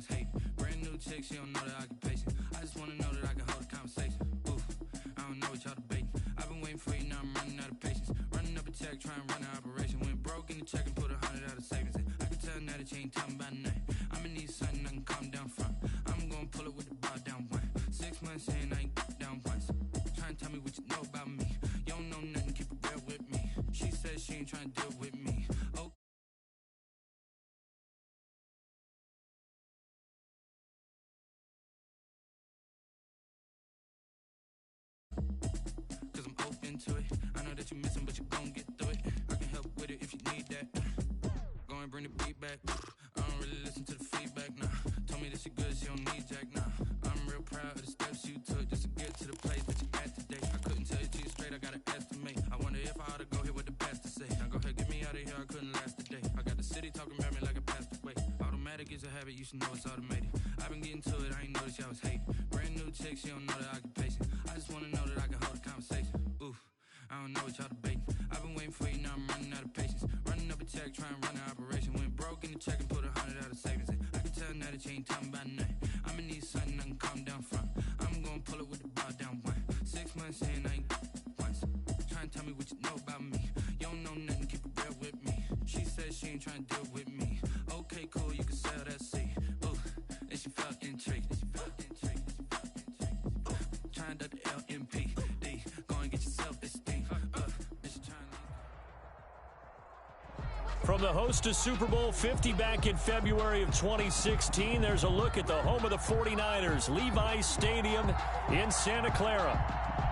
was hating. Brand new chick, she don't know the occupation. I just wanna know that I can hold a conversation. Oof, I don't know what y'all debating. I've been waiting for you, now I'm running out of patience. Running up a check, trying to run an operation. Went broke in the check and put 100 out of savings in. I can tell now that you ain't talking about nothing. I'ma need something I can calm down from. I'm gonna pull it with the bar down one. 6 months in, I ain't down once. Trying to tell me what you know about me. You don't know nothing, keep it real with me. She said she ain't trying to deal with me. Oh. Cause I'm open to it. I know that you're missing, but you gon' get through it. I can help with it if you need that. Go and bring the beat back. I don't really listen to the feedback, nah. Told me that she good, she don't need jack, nah. I'm real proud of the steps you took just to get to the place that you at today. I couldn't tell you to you straight, I gotta estimate. I wonder if I ought to go here with the pastor say. Now go ahead, get me out of here, I couldn't last a day. I got the city talking about me like a passed away. Automatic is a habit, you should know it's automated. I've been getting to it, I ain't noticed y'all was hating. Brand new chick, she don't know the occupation. I just wanna know that I can hold a conversation. Oof, I don't know what y'all debating. I've been waiting for you, now I'm running out of patience. Running up a check, trying to run an operation. Went broke in the check and put 100 out of savings in. I can tell now that you ain't talking about nothing. I'ma need something I can calm down from. I'm gonna pull it with the bar down one. 6 months in, I ain't once. Trying to tell me what you know about me. You don't know nothing, keep it real with me. She said she ain't trying to deal with me. Okay, cool, you can sell that seat. Ooh, and she felt intrigued. Trying to the LMPD. Go and get your self-esteem. From the host of Super Bowl 50 back in February of 2016, there's a look at the home of the 49ers, Levi's Stadium in Santa Clara.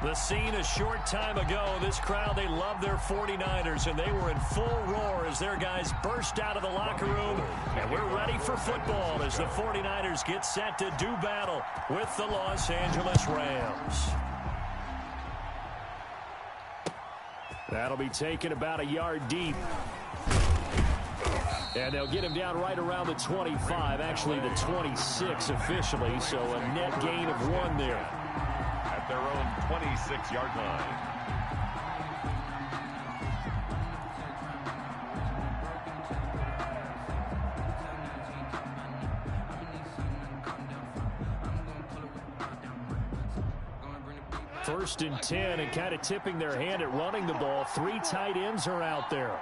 The scene a short time ago, this crowd, they love their 49ers, and they were in full roar as their guys burst out of the locker room. And we're ready for football as the 49ers get set to do battle with the Los Angeles Rams. That'll be taken about a yard deep. And they'll get him down right around the 25, actually the 26 officially, so a net gain of 1 there. At their own 26-yard line. First and 10, and kind of tipping their hand at running the ball. 3 tight ends are out there.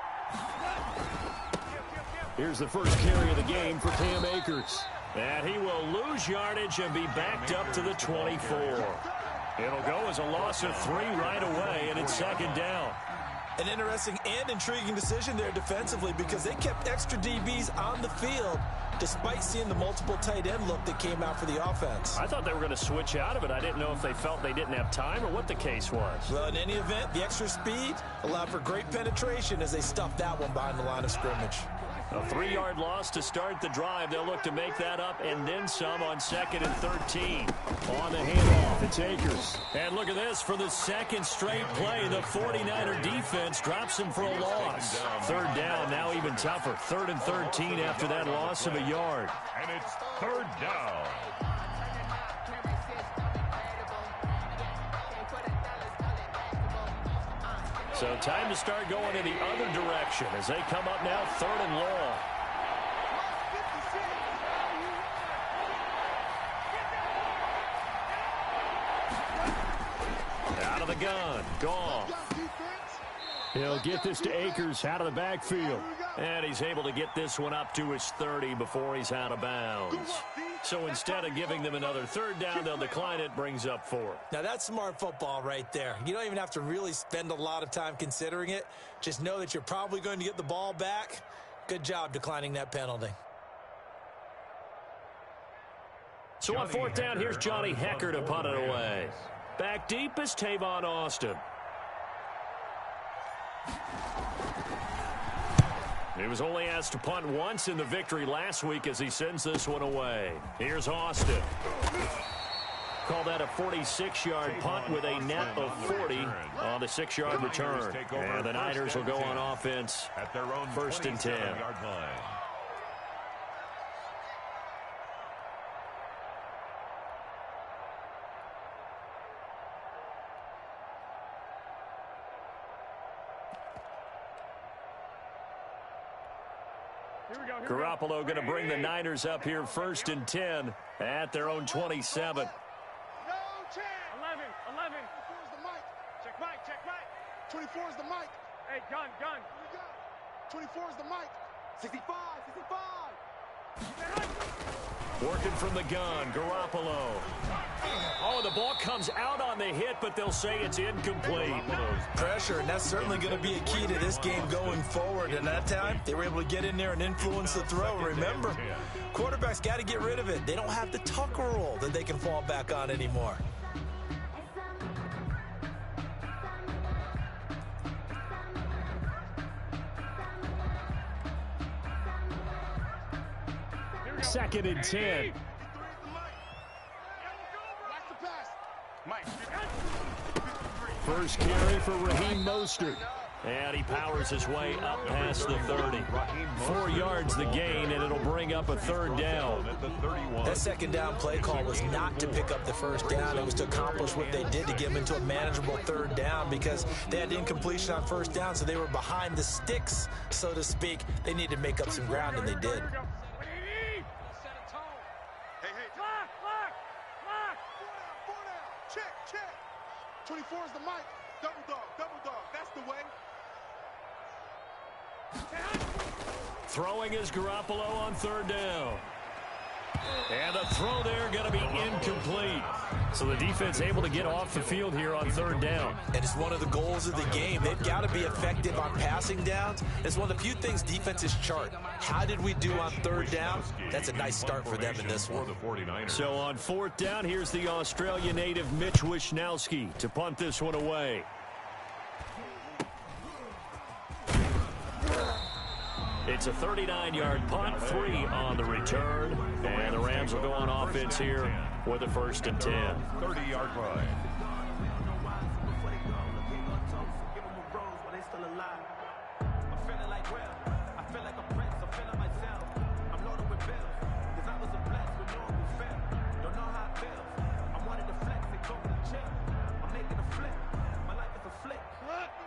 Here's the first carry of the game for Cam Akers. And he will lose yardage and be backed up to the 24. It'll go as a loss of 3 right away, and it's second down. An interesting and intriguing decision there defensively because they kept extra DBs on the field despite seeing the multiple tight end look that came out for the offense. I thought they were going to switch out of it. I didn't know if they felt they didn't have time or what the case was. Well, in any event, the extra speed allowed for great penetration as they stuffed that one behind the line of scrimmage. A 3-yard loss to start the drive. They'll look to make that up and then some on 2nd and 13. On the handoff, it's Akers. And look at this. For the second straight play, the 49er defense drops him for a loss. 3rd down, now even tougher. 3rd and 13 after that loss of a yard. And it's 3rd down. So time to start going in the other direction as they come up now 3rd and long. Out of the gun, Goff. He'll get this to Akers out of the backfield. And he's able to get this one up to his 30 before he's out of bounds. So instead of giving them another 3rd down, they'll decline it, brings up 4. Now that's smart football right there. You don't even have to really spend a lot of time considering it. Just know that you're probably going to get the ball back. Good job declining that penalty. So on 4th down, here's Johnny Hecker to punt it away. Back deep is Tavon Austin. He was only asked to punt once in the victory last week as he sends this one away. Here's Austin. Call that a 46-yard punt with a net of 40 on the 6-yard return. And the Niners will go on offense at their own 1st and 10. line. Garoppolo going to bring the Niners up here 1st and 10 at their own 27. 11. 24 is the mic. Check mic. 24 is the mic. Hey, gun. 24 is the mic. 65. Working from the gun, Garoppolo. Oh, the ball comes out on the hit, but they'll say it's incomplete. Pressure, and that's certainly going to be a key to this game going forward. And that time, they were able to get in there and influence the throw. Remember, quarterbacks got to get rid of it. They don't have the Tucker rule that they can fall back on anymore. Second and 10. First carry for Raheem Mostert. And he powers his way up past the 30. 4 yards the gain, and it'll bring up a 3rd down. That 2nd down play call was not to pick up the 1st down. It was to accomplish what they did to get them into a manageable 3rd down because they had incompletion on 1st down, so they were behind the sticks, so to speak. They needed to make up some ground, and they did. Check. 24 is the mic. Double dog. That's the way. Throwing is Garoppolo on 3rd down. And the throw there going to be incomplete. So the defense able to get off the field here on 3rd down. And it's one of the goals of the game. They've got to be effective on passing downs. It's one of the few things defenses chart. How did we do on 3rd down? That's a nice start for them in this one. So on 4th down, here's the Australian native Mitch Wishnowsky to punt this one away. It's a 39-yard punt, 3 on the return. And the Rams will go on offense here with a 1st and 10. 30-yard line.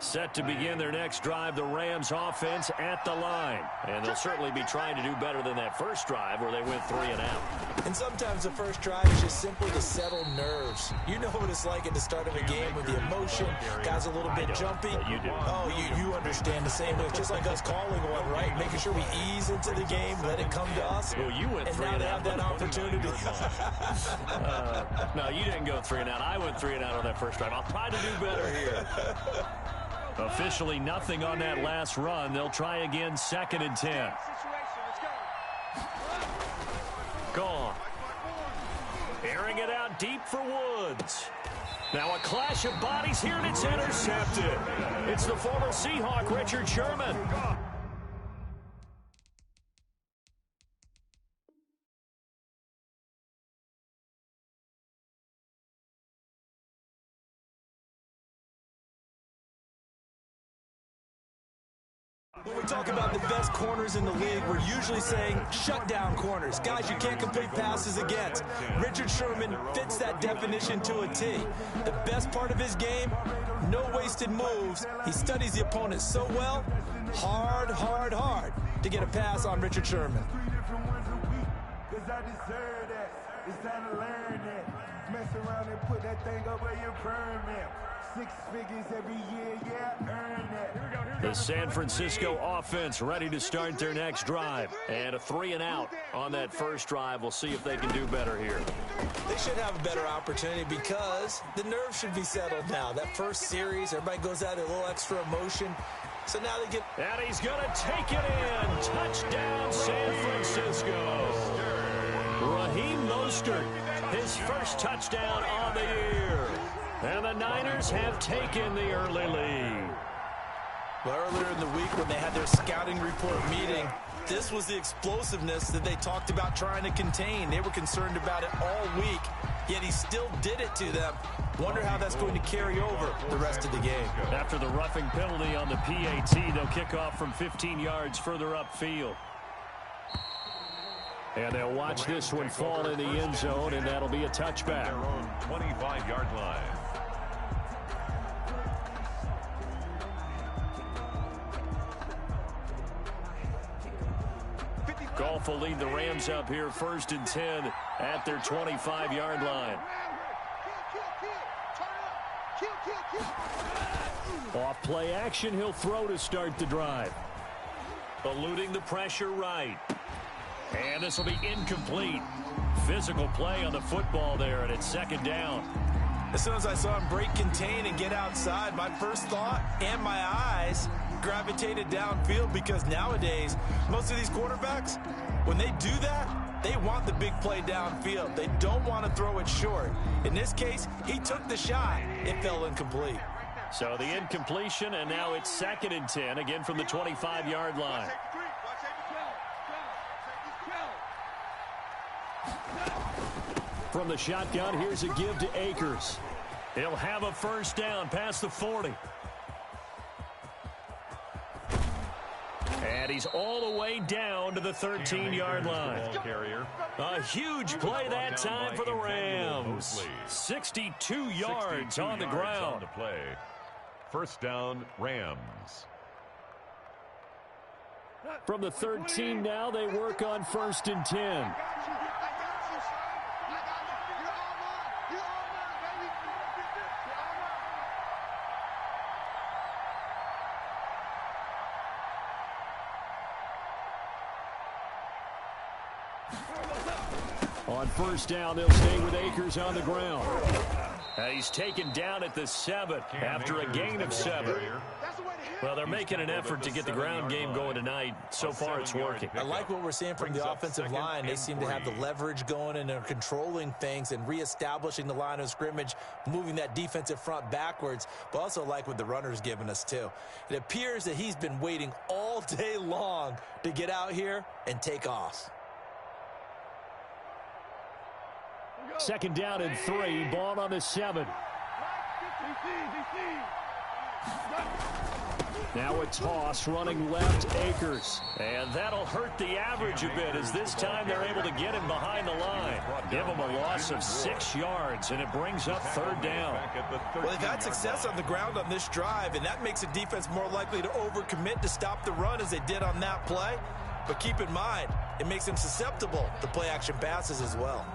Set to begin their next drive, the Rams offense at the line. And they'll certainly be trying to do better than that first drive where they went 3 and out. And sometimes the first drive is just simply to settle nerves. You know what it's like at the start of a game with the emotion. Guys a little bit jumpy. You do. Oh, you understand the same way. Just like us calling one, right? Making sure we ease into the game, let it come to us. Well, you went 3 and out. And now they have that opportunity. No, you didn't go 3 and out. I went 3 and out on that first drive. I'll try to do better here. Officially nothing on that last run. They'll try again, 2nd and 10. Gone. Airing it out deep for Woods. Now a clash of bodies here, and it's intercepted. It's the former Seahawk, Richard Sherman. When we talk about the best corners in the league, we're usually saying shutdown corners, guys you can't complete passes against. Richard Sherman fits that definition to a T. The best part of his game, no wasted moves. He studies the opponent so well, hard to get a pass on Richard Sherman. It's time to learn that. Mess around and put that thing up where your permit. 6 figures every year, yeah, earn that. The San Francisco offense ready to start their next drive. And a 3 and out on that first drive. We'll see if they can do better here. They should have a better opportunity because the nerves should be settled now. That first series, everybody goes out a little extra emotion. So now they get... And he's going to take it in. Touchdown, San Francisco. Raheem Mostert, his first touchdown on the year. And the Niners have taken the early lead. Well, earlier in the week when they had their scouting report meeting, this was the explosiveness that they talked about trying to contain. They were concerned about it all week, yet he still did it to them. Wonder how that's going to carry over the rest of the game. After the roughing penalty on the PAT, they'll kick off from 15 yards further upfield. And they'll watch this one fall in the end zone, and that'll be a touchback. Their own 25-yard line. Goff will lead the Rams up here 1st and 10 at their 25-yard line. Off play action, he'll throw to start the drive. Eluding the pressure right. And this will be incomplete. Physical play on the football there, and it's 2nd down. As soon as I saw him break contain and get outside, my first thought and my eyes gravitated downfield, because nowadays, most of these quarterbacks, when they do that, they want the big play downfield. They don't want to throw it short. In this case, he took the shot. It fell incomplete. So the incompletion, and now it's 2nd and 10, again from the 25-yard line. From the shotgun, here's a give to Akers. He'll have a 1st down past the 40. And he's all the way down to the 13-yard line. A huge play that time for the Rams. 62 yards on the ground. 1st down, Rams. From the 13 now, they work on 1st and 10. On 1st down, they'll stay with Akers on the ground. He's taken down at the 7 after a gain of 7. Well, they're making an effort to get the ground game going tonight. So far, it's working. I like what we're seeing from the offensive line. They seem to have the leverage going, and they're controlling things and reestablishing the line of scrimmage, moving that defensive front backwards, but also like what the runner's giving us, too. It appears that he's been waiting all day long to get out here and take off. 2nd down and 3, ball on the 7. Now a toss running left, Akers. And that'll hurt the average a bit, as this time they're able to get him behind the line. Give him a loss of 6 yards, and it brings up 3rd down. Well, they've had success on the ground on this drive, and that makes the defense more likely to overcommit to stop the run as they did on that play. But keep in mind, it makes them susceptible to play-action passes as well.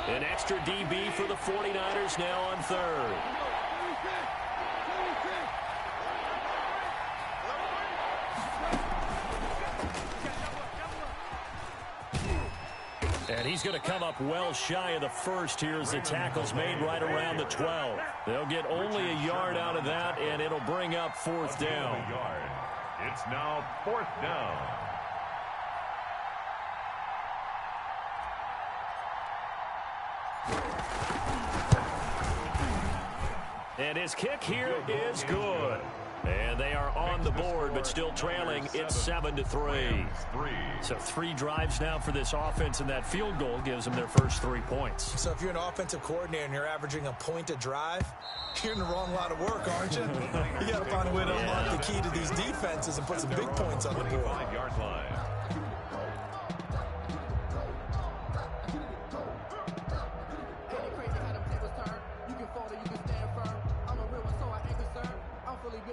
An extra DB for the 49ers now on 3rd. And he's going to come up well shy of the 1st here as the tackle's made right around the 12. They'll get only a yard out of that, and it'll bring up 4th down. It's now 4th down. And his kick here is good. And they are on the board, but still trailing. It's 7-3. So 3 drives now for this offense, and that field goal gives them their first 3 points. So if you're an offensive coordinator and you're averaging a point a drive, you're in the wrong line of work, aren't you? You got to find a way to unlock the key to these defenses and put some big points on the board. 5-yard line.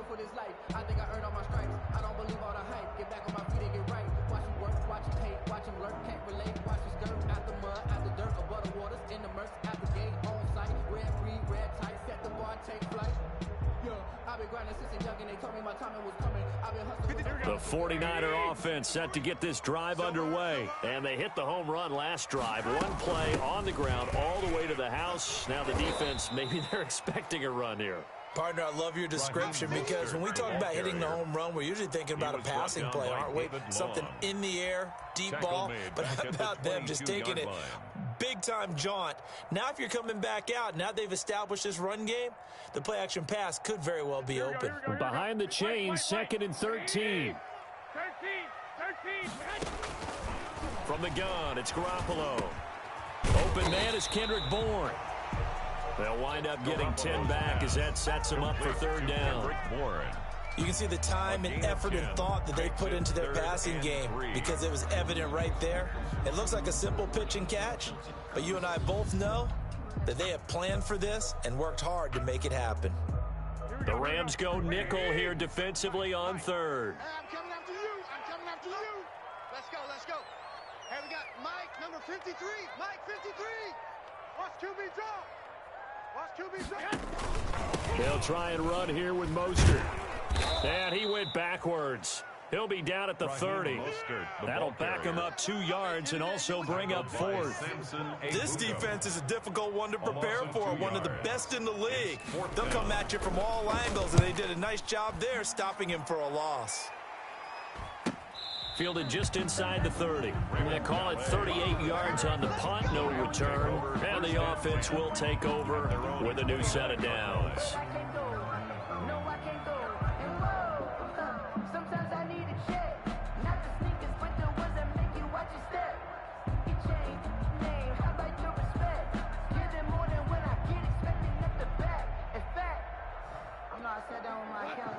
For this life, I think I earned all my stripes. I don't believe all the hype. Get back on my feet and get right. Watch him work, watch him hate, watch him lurk, can't relate. Watch him skirt out the mud, out the dirt, above the waters, in the murks, out the gate, on sight. Red free, red tight, set the bar, take flight. Yeah, I've been grinding since a youngin'. They told me my timing was coming. I've been hustling. The 49er offense set to get this drive underway. And they hit the home run last drive. 1 play on the ground all the way to the house. Now the defense, maybe they're expecting a run here. Partner, I love your description, because when we talk about hitting the home run, we're usually thinking about a passing play, aren't we? Something in the air, deep ball. But how about them just taking it big-time jaunt? Now if you're coming back out, now they've established this run game, the play-action pass could very well be open. Behind the chains, 2nd and 13. From the gun, it's Garoppolo. Open man is Kendrick Bourne. They'll wind up getting 10 back as that sets them up for 3rd down. You can see the time and effort and thought that they put into their passing game because it was evident right there. It looks like a simple pitch and catch, but you and I both know that they have planned for this and worked hard to make it happen. The Rams go nickel here defensively on third. Hey, I'm coming after you. I'm coming after you. Let's go, let's go. Hey, we got Mike, number 53. Mike, 53. Watch QB draw. Watch QB draw. They'll try and run here with Mostert. And he went backwards. He'll be down at the 30. That'll back him up 2 yards and also bring up 4th. This defense is a difficult one to prepare for, one of the best in the league. They'll come at you from all angles, and they did a nice job there stopping him for a loss. Fielded just inside the 30. They call it 38 yards on the punt, no return. And the offense will take over with a new set of downs.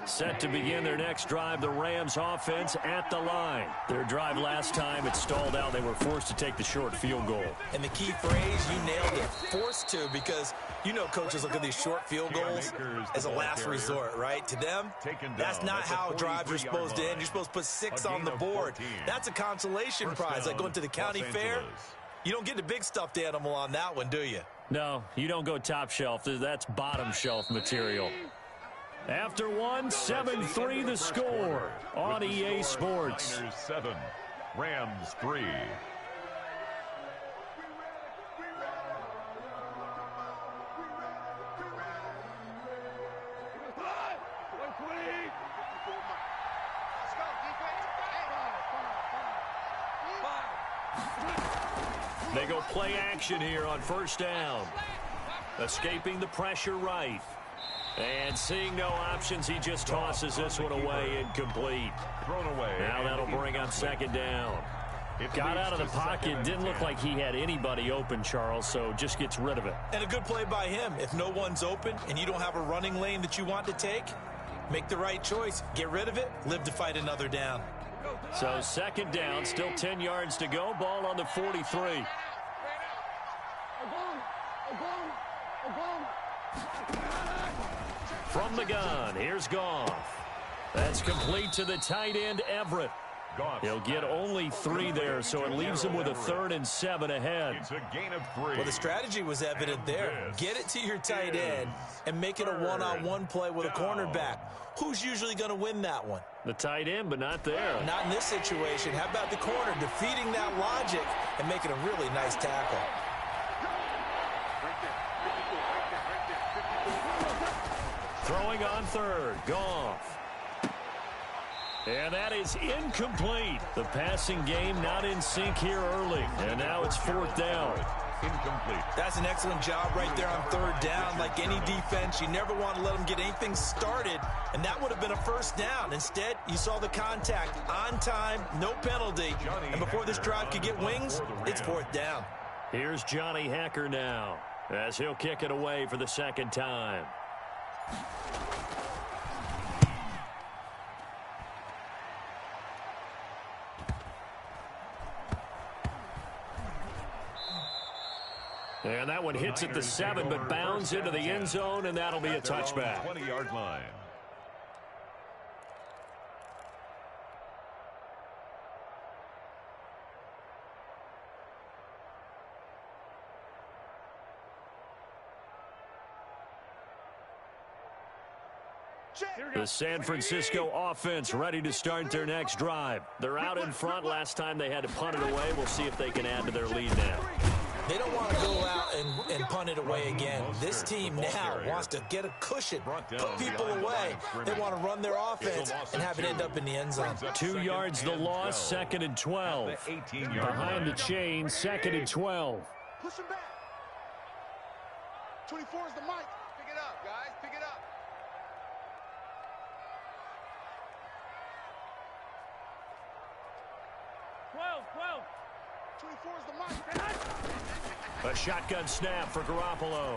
Set to begin their next drive, the Rams offense at the line. Their drive last time, it stalled out. They were forced to take the short field goal. And the key phrase, you nailed it, forced to, because you know coaches look at these short field goals as a last resort, right? To them, that's not how drives are supposed to end. You're supposed to put 6 on the board. That's a consolation prize, like going to the county fair. You don't get the big stuffed animal on that one, do you? No, you don't go top shelf. That's bottom shelf material. After 1, 7-3 the score on EA Sports. 7, Rams 3. They go play action here on first down. Escaping the pressure right. And seeing no options, he just tosses this one away, incomplete. Thrown away. Now that'll bring up second down. Got out of the pocket, didn't look like he had anybody open, Charles, so just gets rid of it. And a good play by him. If no one's open and you don't have a running lane that you want to take, make the right choice. Get rid of it, live to fight another down. So second down, still 10 yards to go, ball on the 43. From the gun, here's Goff. That's complete to the tight end, Everett. He'll get only 3 there, so it leaves him with a 3rd and 7 ahead. It's a gain of 3. Well, the strategy was evident there. Get it to your tight end and make it a one-on-one play with a cornerback. Who's usually going to win that one? The tight end, but not there. Not in this situation. How about the corner defeating that logic and making a really nice tackle? Throwing on 3rd, Goff. And that is incomplete. The passing game not in sync here early. And now it's 4th down. Incomplete. That's an excellent job right there on 3rd down. Like any defense, you never want to let them get anything started, and that would have been a first down. Instead, you saw the contact on time, no penalty, and before this drive could get wings, it's 4th down. Here's Johnny Hacker now as he'll kick it away for the 2nd time. And that one hits at the 7, but bounds into the end zone, and that'll be a touchback. 20-yard line. The San Francisco offense ready to start their next drive. They're out in front. Last time they had to punt it away. We'll see if they can add to their lead now. They don't want to go out and punt it away again. This team now wants to get a cushion, put people away. They want to run their offense and have it end up in the end zone. 2 yards the loss, 2nd and 12. Behind the chain, 2nd and 12. Push him back. 24 is the mic. Pick it up, guys. Pick it up. Twelve. 24 is the mic. A shotgun snap for Garoppolo.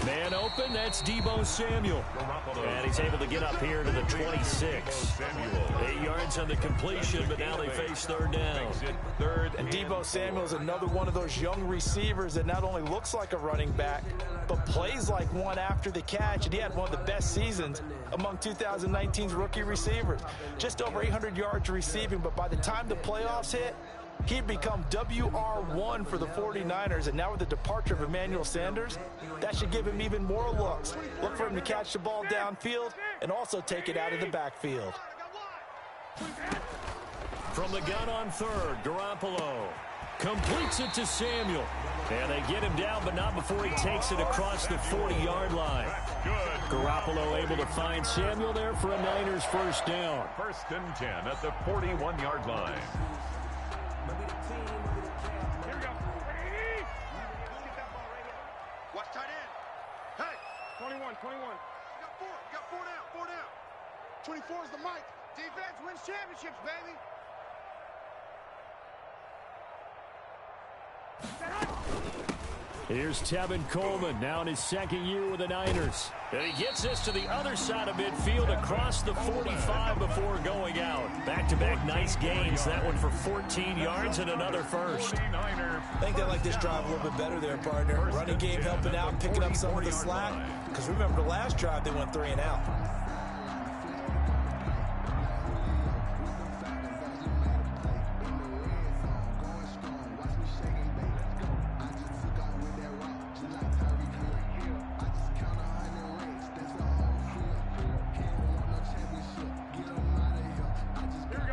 Man open, that's Deebo Samuel. And he's able to get up here to the 26. 8 yards on the completion, but now they face third down. And Deebo Samuel is another one of those young receivers that not only looks like a running back, but plays like one after the catch. And he had one of the best seasons among 2019's rookie receivers. Just over 800 yards receiving, but by the time the playoffs hit, he'd become WR1 for the 49ers, and now with the departure of Emmanuel Sanders, that should give him even more looks. Look for him to catch the ball downfield and also take it out of the backfield. From the gun on third, Garoppolo completes it to Samuel. And they get him down, but not before he takes it across the 40-yard line. Garoppolo able to find Samuel there for a Niners first down. 1st and 10 at the 41-yard line. Here we go. Watch tight end. Hey, 21. You got four down. 24 is the mic. Defense wins championships, baby. Here's Tevin Coleman, now in his second year with the Niners. And he gets this to the other side of midfield across the 45 before going out. Back-to-back nice gains, that one for 14 yards and another first. I think they like this drive a little bit better there, partner. Running game helping out, picking up some of the slack. Because remember, the last drive they went 3 and out.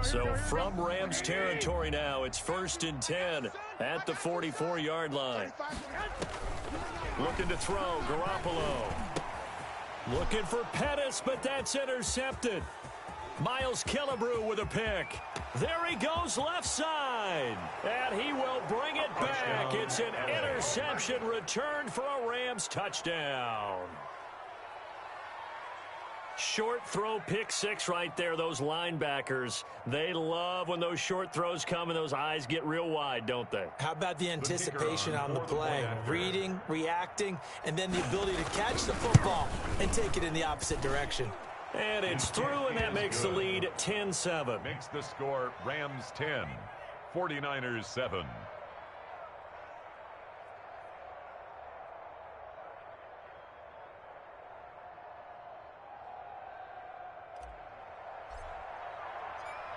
So from Rams territory now, it's 1st and 10 at the 44-yard line. Looking to throw, Garoppolo. Looking for Pettis, but that's intercepted. Miles Killebrew with a pick. There he goes left side. And he will bring it back. It's an interception returned for a Rams touchdown. Short throw, pick six right there. Those linebackers, they love when those short throws come and those eyes get real wide, don't they? How about the anticipation on the play? Reading, reacting, and then the ability to catch the football and take it in the opposite direction. And it's through, and that makes the lead 10-7. Makes the score Rams 10, 49ers 7.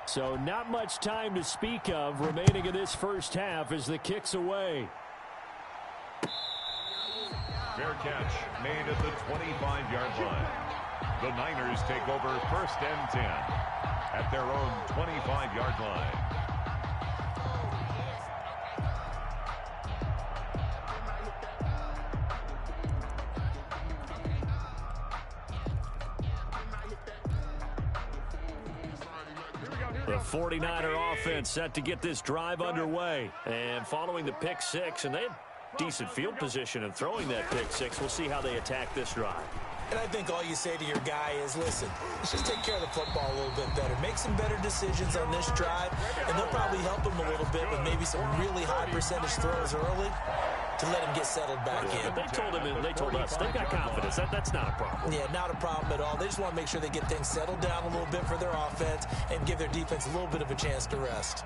So not much time to speak of remaining in this first half as the kick's away. Fair catch made at the 25-yard line. The Niners take over 1st and 10 at their own 25-yard line. The 49er offense set to get this drive underway. And following the pick six, and they had decent field position in throwing that pick six. We'll see how they attack this drive. And I think all you say to your guy is, listen, let's just take care of the football a little bit better. Make some better decisions on this drive, and they'll probably help him a little bit with maybe some really high percentage throws early to let him get settled back in. They told him, and they told us, they've got confidence. That's not a problem. Yeah, not a problem at all. They just want to make sure they get things settled down a little bit for their offense and give their defense a little bit of a chance to rest.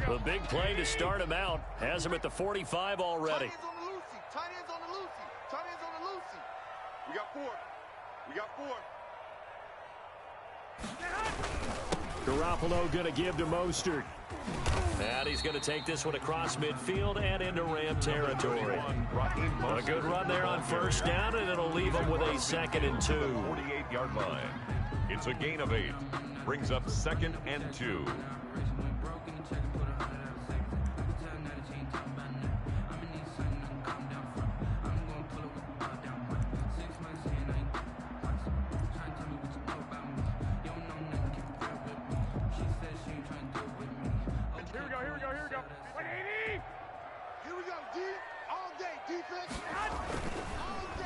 The big play to start him out has him at the 45 already. Tight ends on the loosey. We got four. Garoppolo going to give to Mostert. And he's going to take this one across midfield and into Ram territory. A good run there on first down, and it'll leave him with a 2nd and 2. 48-yard line. It's a gain of 8. Brings up 2nd and 2.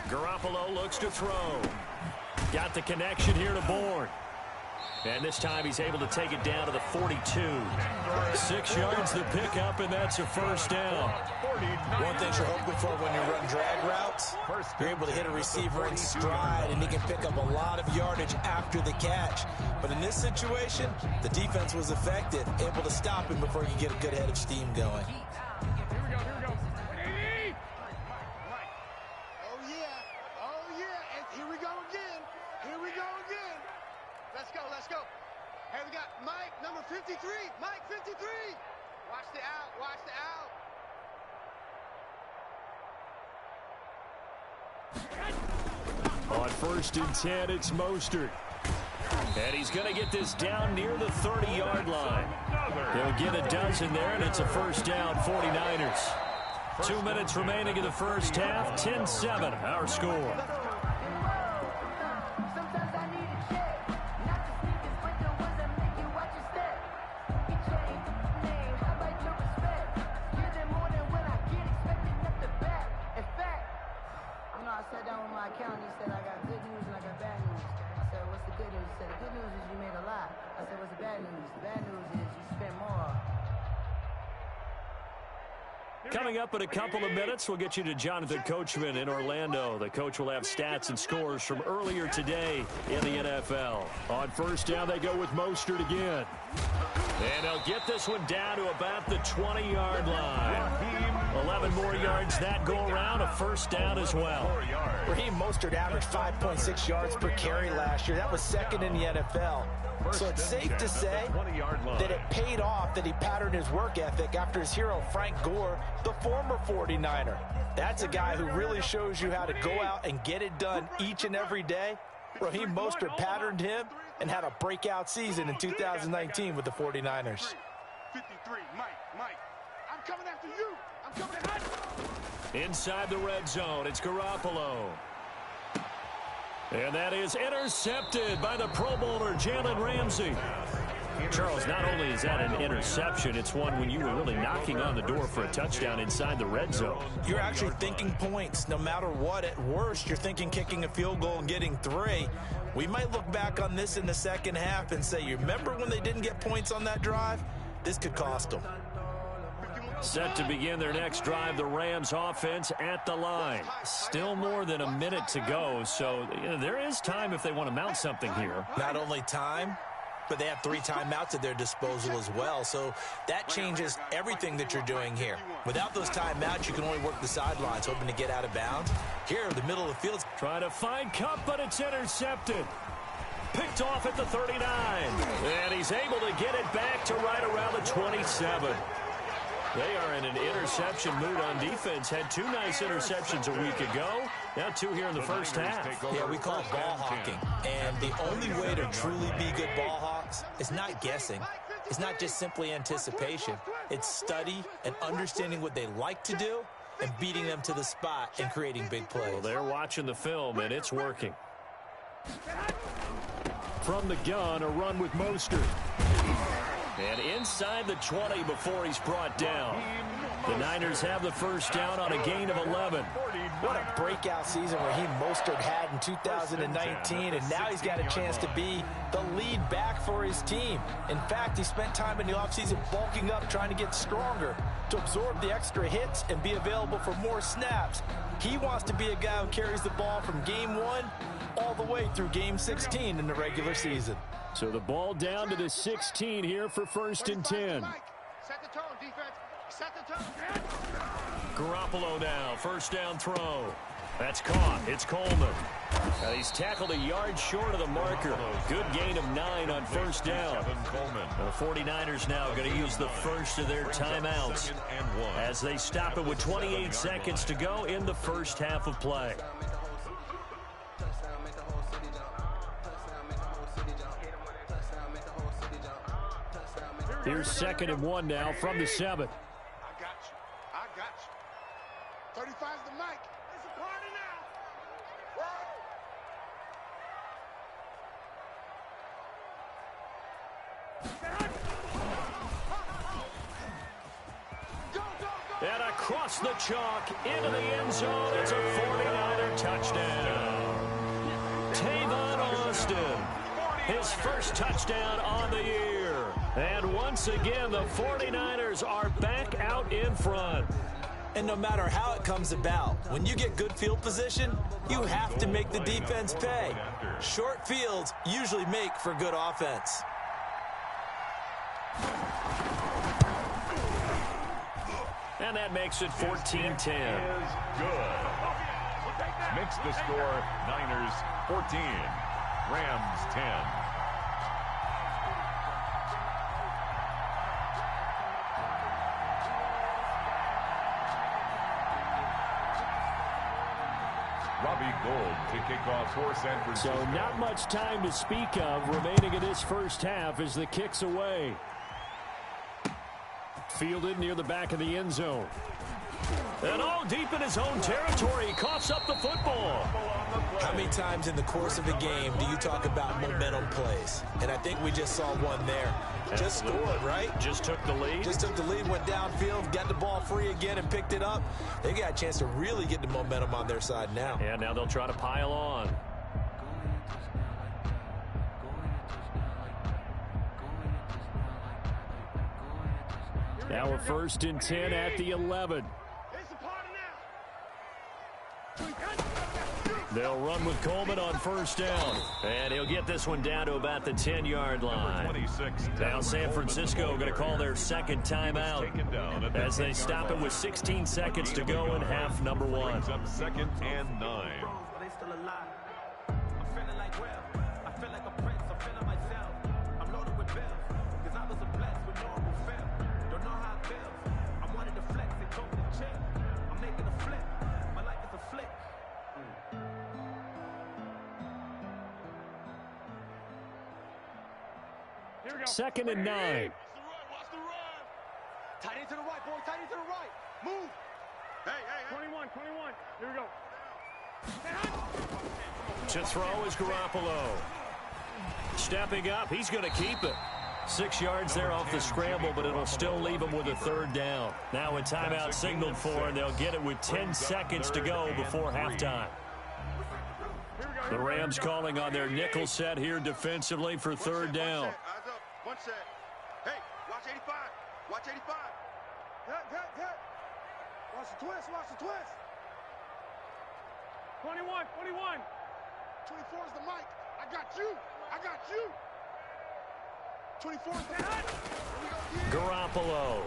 Garoppolo looks to throw. Got the connection here to Bourne. And this time he's able to take it down to the 42. 6 yards the pickup, and that's a first down. One thing you're hoping for when you run drag routes, you're able to hit a receiver in stride, and he can pick up a lot of yardage after the catch. But in this situation, the defense was effective, able to stop him before you get a good head of steam going. Let's go. Hey, we got Mike, number 53. Mike, 53. Watch the out. Watch the out. On 1st and 10, it's Mostert. And he's going to get this down near the 30-yard line. He'll get a dozen there, and it's a first down, 49ers. 2 minutes remaining in the first half, 10-7, our score. Coming up in a couple of minutes, we'll get you to Jonathan Coachman in Orlando. The coach will have stats and scores from earlier today in the NFL. On first down, they go with Mostert again. And they'll get this one down to about the 20-yard line. 11 more yards that go around, a first down as well. Raheem Mostert averaged 5.6 yards per carry last year. That was second in the NFL. So it's safe to say that it paid off that he patterned his work ethic after his hero, Frank Gore, the former 49er. That's a guy who really shows you how to go out and get it done each and every day. Raheem Mostert patterned him and had a breakout season in 2019 with the 49ers. 53, Mike. I'm coming after you. I'm coming after you. Inside the red zone, it's Garoppolo. And that is intercepted by the Pro Bowler, Jalen Ramsey. Charles, not only is that an interception, it's one when you were really knocking on the door for a touchdown inside the red zone. You're actually thinking points. No matter what, at worst, you're thinking kicking a field goal and getting 3. We might look back on this in the second half and say, you remember when they didn't get points on that drive? This could cost them. Set to begin their next drive, the Rams offense at the line. Still more than a minute to go, so there is time if they want to mount something here. Not only time, but they have 3 timeouts at their disposal as well, so that changes everything that you're doing here. Without those timeouts, you can only work the sidelines, hoping to get out of bounds. Here, the middle of the field. Trying to find Cup, but it's intercepted. Picked off at the 39. And he's able to get it back to right around the 27. They are in an interception mood on defense. Had 2 nice interceptions a week ago. Now 2 here in the first half. Yeah, we call it ball hawking. And the only way to truly be good ball hawks is not guessing. It's not just simply anticipation. It's study and understanding what they like to do and beating them to the spot and creating big plays. Well, they're watching the film, and it's working. From the gun, a run with Mostert. And inside the 20 before he's brought down. The Niners have the first down on a gain of 11. What a breakout season Raheem Mostert had in 2019, and now he's got a chance to be the lead back for his team. In fact, he spent time in the offseason bulking up, trying to get stronger, to absorb the extra hits and be available for more snaps. He wants to be a guy who carries the ball from game 1 all the way through game 16 in the regular season. So the ball down to the 16 here for 1st and 10. Set the tone, defense. Set the tone. Garoppolo now, first down throw. That's caught. It's Coleman. He's tackled a yard short of the marker. Good gain of 9 on first down. The 49ers now going to use the first of their timeouts as they stop it with 28 seconds to go in the first half of play. Here's 2nd and 1 now from the 7. I got you. 35's the mic. It's a party now. And across the chalk into the end zone. It's a 49er touchdown. Tavon Austin. his first touchdown on the year. And once again, the 49ers are back out in front. And no matter how it comes about, when you get good field position, you have to make the defense pay. Short fields usually make for good offense. And that makes it 14-10. Good. Makes the score Niners 14, Rams 10. Robbie Gould to kick off for San Francisco. So not much time to speak of remaining in this first half as the kick's away. Fielded near the back of the end zone. And all deep in his own territory, he coughs up the football. How many times in the course of a game do you talk about momentum plays? And I think we just saw one there. Just scored, right? Just took the lead. Just took the lead, went downfield, got the ball free again and picked it up. They got a chance to really get the momentum on their side now. And now they'll try to pile on. Now we're 1st and 10 at the 11. They'll run with Coleman on 1st down. And he'll get this one down to about the 10-yard line. Now San Francisco going to call their second timeout as they stop it with 16 seconds to go in half number 1. 2nd and 9. Second and 9. Watch the run. Tight end to the right, boy. Tight end to the right. Move. Hey. 21. Here we go. To throw is Garoppolo. Stepping up, he's going to keep it. 6 yards there off the scramble, but it'll still leave him with a 3rd down. Now a timeout signaled for, and they'll get it with 10 seconds to go before halftime. The Rams calling on their nickel set here defensively for 3rd down. One set. Hey, watch 85. Watch 85. Hit. Watch the twist. 21. 24 is the mic. I got you. 24 is the mic. Garoppolo.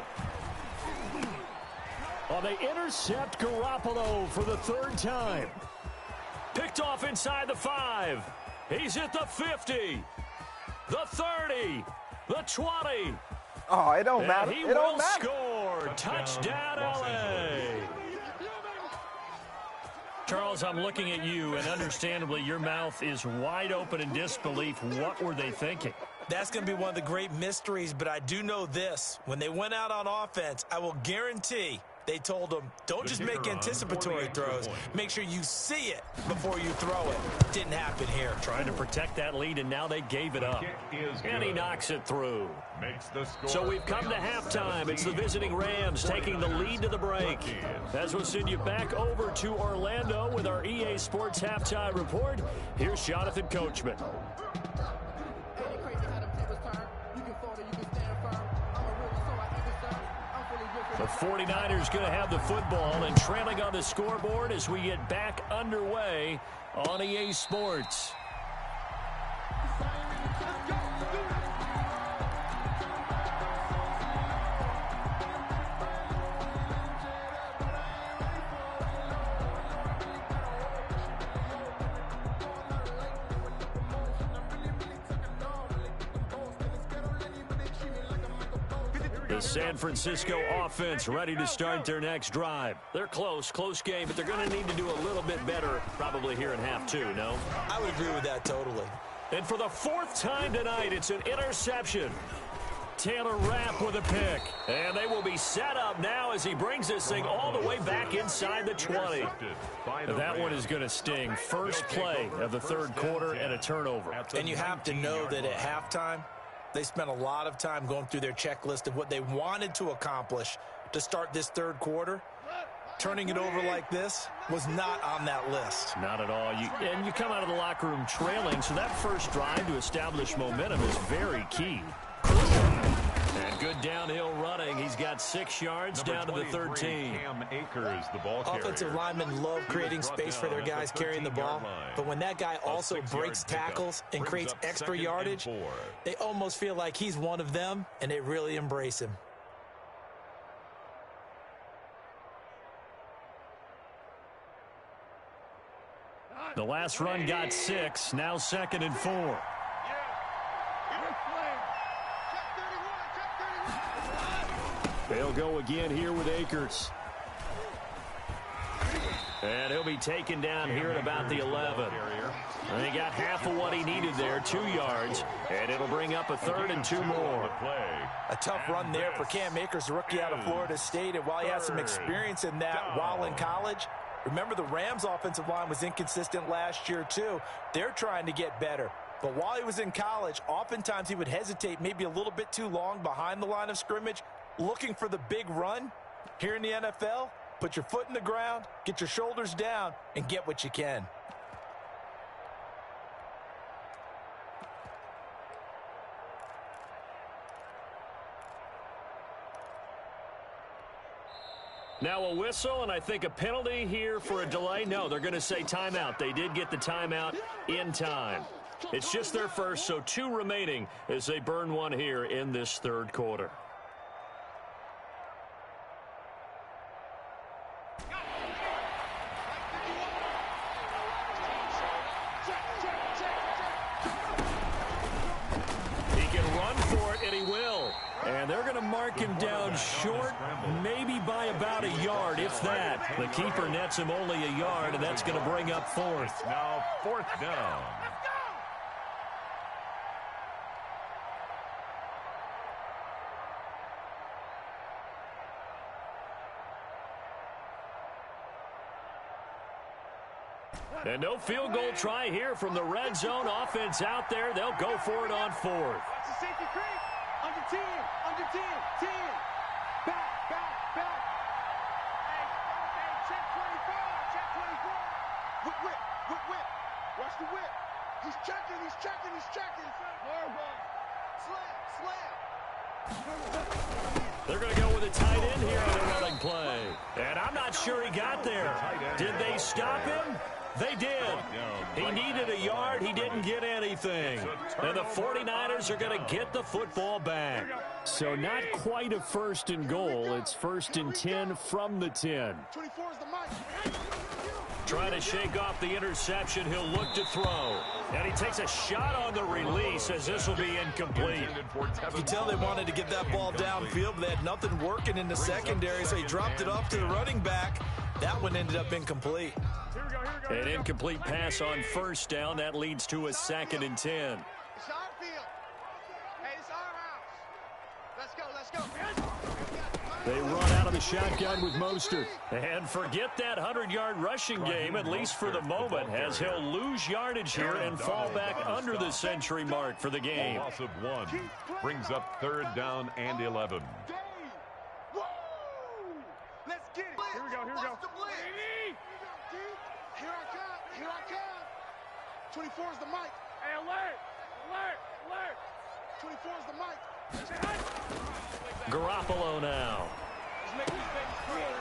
Oh, they intercept Garoppolo for the 3rd time. Picked off inside the 5. He's at the 50. The 30. The 20. Oh, it don't matter. He it don't will matter. Score. Touchdown, LA. Charles, I'm looking at you, and understandably, your mouth is wide open in disbelief. What were they thinking? That's going to be one of the great mysteries, but I do know this. When they went out on offense, I will guarantee they told them, don't just make anticipatory throws. Make sure you see it before you throw it. Didn't happen here. Trying to protect that lead, and now they gave it up. And he knocks it through. So we've come to halftime. It's the visiting Rams taking the lead to the break. As we'll send you back over to Orlando with our EA Sports Halftime Report, here's Jonathan Coachman. The 49ers going to have the football and trailing on the scoreboard as we get back underway on EA Sports. The San Francisco offense ready to start their next drive. They're close game, but they're going to need to do a little bit better probably here in half 2, no? I would agree with that totally. And for the 4th time tonight, it's an interception. Taylor Rapp with a pick. And they will be set up now as he brings this thing all the way back inside the 20. That one is going to sting. First play of the 3rd quarter and a turnover. And you have to know that at halftime, they spent a lot of time going through their checklist of what they wanted to accomplish to start this 3rd quarter. turning it over like this was not on that list. Not at all. And you come out of the locker room trailing, so that first drive to establish momentum is very key. And good downhill running. He's got 6 yards down to the 13. Cam Akers, the ball carrier. Offensive linemen love creating space for their guys carrying the ball. But when that guy also breaks tackles and creates extra yardage, they almost feel like he's one of them, and they really embrace him. The last run got 6. Now 2nd and 4. They'll go again here with Akers. And he'll be taken down here at about the 11. And he got half of what he needed there, 2 yards. And it'll bring up a 3rd and 2 more. A tough run there for Cam Akers, rookie out of Florida State. And while he has some experience in that while in college, remember the Rams' offensive line was inconsistent last year too. They're trying to get better. But while he was in college, oftentimes he would hesitate maybe a little bit too long behind the line of scrimmage, looking for the big run. Here in the NFL, put your foot in the ground, get your shoulders down, and get what you can. Now a whistle, and I think a penalty here for a delay. No, they're going to say timeout. They did get the timeout in time. It's just their first, so 2 remaining as they burn one here in this 3rd quarter. And they're going to mark him down short, maybe by about a yard, if that. The keeper nets him only a yard, and that's going to bring up 4th. Now 4th down. And no field goal try here from the red zone. Offense out there. They'll go for it on 4th. Under 10, 10. Back. Hey, check 24. Whip. Watch the whip. He's checking. Slam. They're going to go with a tight end here on the running play. And I'm not sure he got there. Did they stop him? They did. He needed a yard. He didn't get anything. And the 49ers are going to get the football back. So not quite a 1st and goal. It's 1st and 10 from the 10. 24 is the mic. Trying to shake off the interception. He'll look to throw. And he takes a shot on the release as this will be incomplete. You can tell they wanted to get that ball downfield, but they had nothing working in the secondary, so he dropped it off to the running back. That one ended up incomplete. An incomplete pass on 1st down. That leads to a 2nd and 10. It's our field. Hey, it's our house. Let's go. They run out of the shotgun with Mostert. And forget that 100-yard rushing game, at least for the moment, as he'll lose yardage here and fall back under the century mark for the game. Loss of 1 brings up 3rd down and 11. Let's get it. Here we go. Here I come. 24 is the mic. Hey, alert. 24 is the mic. Garoppolo now.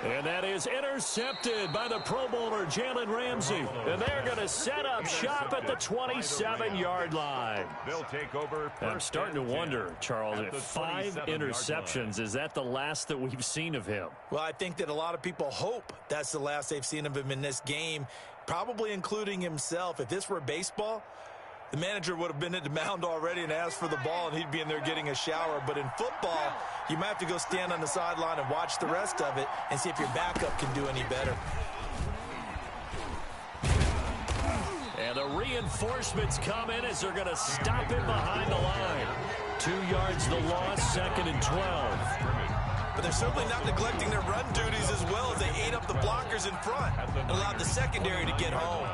And that is intercepted by the Pro Bowler, Jalen Ramsey. And they're going to set up shop at the 27-yard line. They'll take over. I'm starting to wonder, Charles, if 5 interceptions, is that the last that we've seen of him? Well, I think that a lot of people hope that's the last they've seen of him in this game, probably including himself. If this were baseball, the manager would have been at the mound already and asked for the ball, and he'd be in there getting a shower. But in football, you might have to go stand on the sideline and watch the rest of it and see if your backup can do any better. And the reinforcements come in as they're going to stop him behind the line. 2 yards the loss, 2nd and 12. But they're certainly not neglecting their run duties as well as they ate up the blockers in front and allowed the secondary to get home.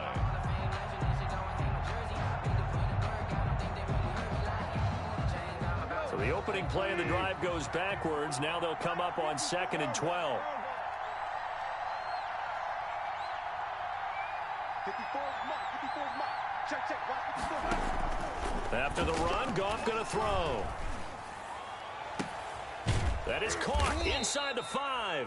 So the opening play of the drive goes backwards. Now they'll come up on 2nd and 12. After the run, Goff going to throw. That is caught inside the 5.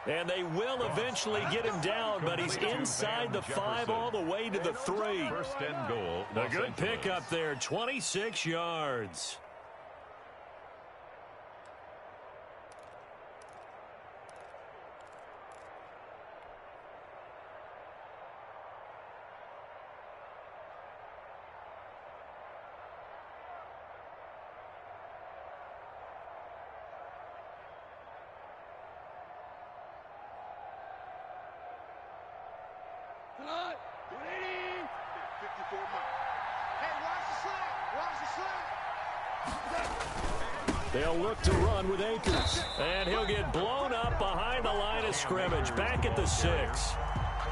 And they will eventually get him down, but he's inside the 5 all the way to the 3. First and goal. A good pickup there, 26 yards. They'll look to run with Akers. And he'll get blown up behind the line of scrimmage. Back at the 6.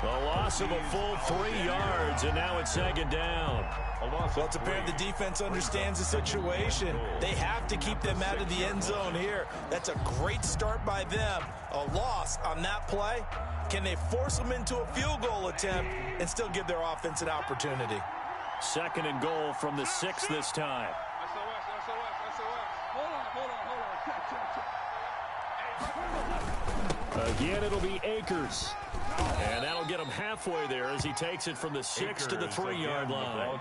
A loss of a full 3 yards, and now it's second down. Well, it's apparent the defense understands the situation. They have to keep them out of the end zone here. That's a great start by them. A loss on that play. Can they force them into a field goal attempt and still give their offense an opportunity? Second and goal from the 6 this time. Again, it'll be Akers. And that'll get him halfway there as he takes it from the 6 to the 3-yard line.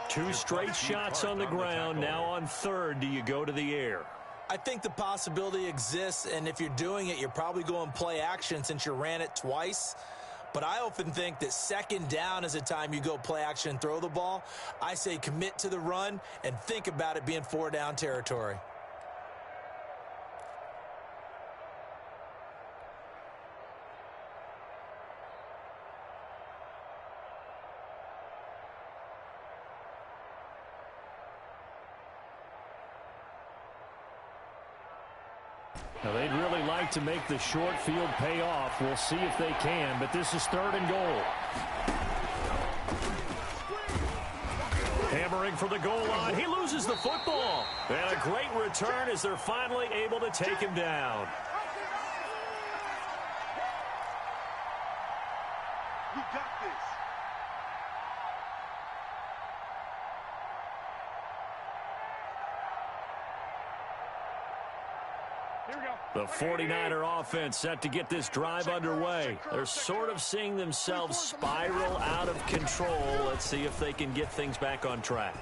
2 straight shots on the ground. Now on 3rd, do you go to the air? I think the possibility exists, and if you're doing it, you're probably going play action since you ran it twice. But I often think that second down is a time you go play action and throw the ball. I say commit to the run and think about it being 4-down territory. Now, they'd really like to make the short field pay off. We'll see if they can, but this is 3rd and goal. Hammering for the goal line. He loses the football. And a great return as they're finally able to take him down. We got this. The 49er offense set to get this drive underway. They're sort of seeing themselves spiral out of control. Let's see if they can get things back on track.